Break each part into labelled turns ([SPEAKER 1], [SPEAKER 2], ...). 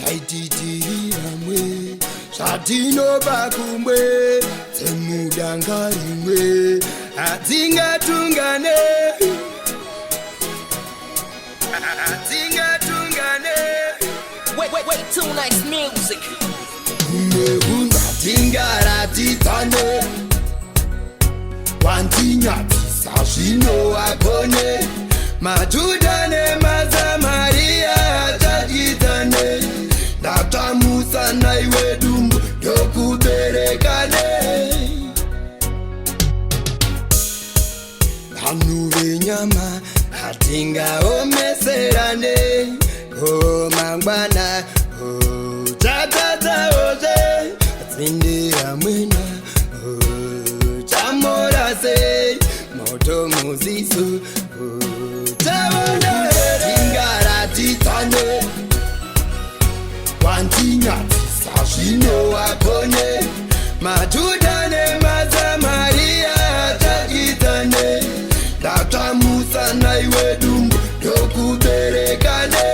[SPEAKER 1] taititiramwe zvatinopa kumwe dzemudangarimwe adzingatungane
[SPEAKER 2] Wait, too nice music.
[SPEAKER 1] Neunga tingaratitane wantinyatisa zvino akone Majudha naMasamaria tadyidzane ndatamusa naiwe dumbu ndokuberekane vanhu venyama hatingaomeserane mangwana tatataoze tsindira mwena tamorase moto muziso taona tingaratitane wantinyatisa zvino akone Majudha naMasamaria tadyidzane ndatamusa naiwe dumbu ndokuberekane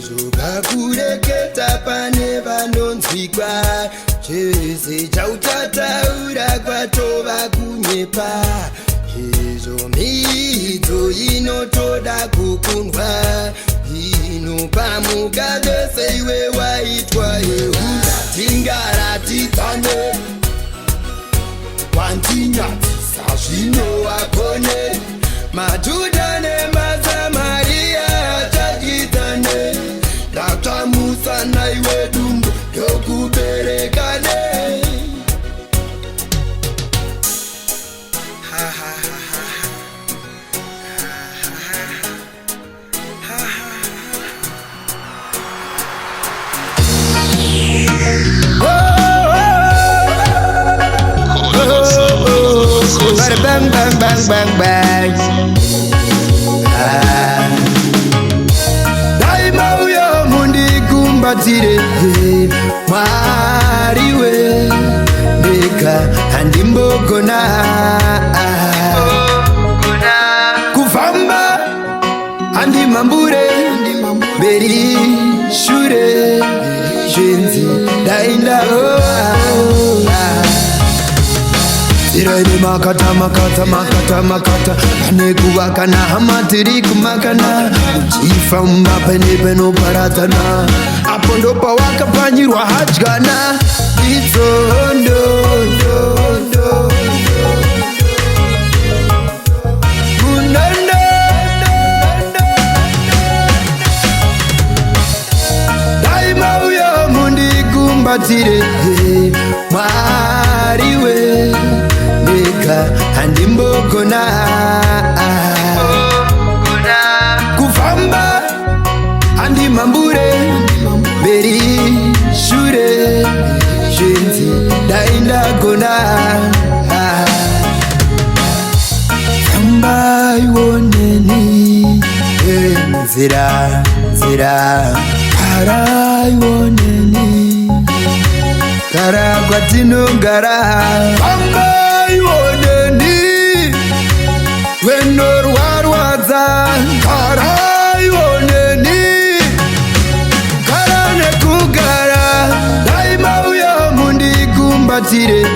[SPEAKER 1] zvokakureketa pane vanonzwikwa chese chautataura kwatova kunyepa izvo midzo inotoda kukundwa inopa mugabe seiwe waitwa yeunda tingaratitsane wantinyatisa zvino akone Majudha naMasamaria tadyidzane ndatamusa naiwe dumbu ndokuberekane bang bang bang bang bang daima uyo mundikumbatire mwariwe ndega handimbogona kufamba handimambure mberi shure zvenzi daindaoa Iraini makata Anekuwa na hamatiri kumakana uchifamba pene penoparatana apo ndopa wakapanyirwa hadyana itsondo daima uyo mundikumbatire mwariwe handimbogona kufamba handimambure mberi shure zvenzi daindagona famba ioneni nzira kara ioneni kara kwatinogara famba ioneni wenorwarwadza kara ioneni kara nekugara daima uyo mundikumbatire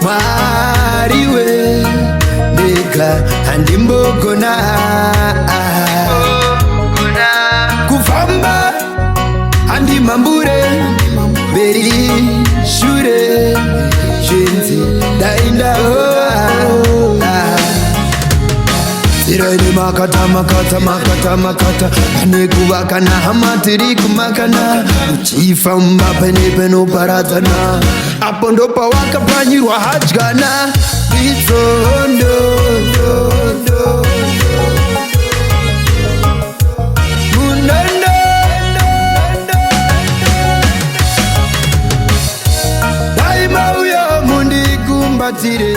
[SPEAKER 1] mwariwe ndega handimbogona kufamba handimambure mberi shure zvenzi daindaoa iraini makata anekuwa na hamatiri kumakana uchifamba pene penoparadzana apo ndopa wakapanyirwa hadyana itsondo daima uyo mundikumbatire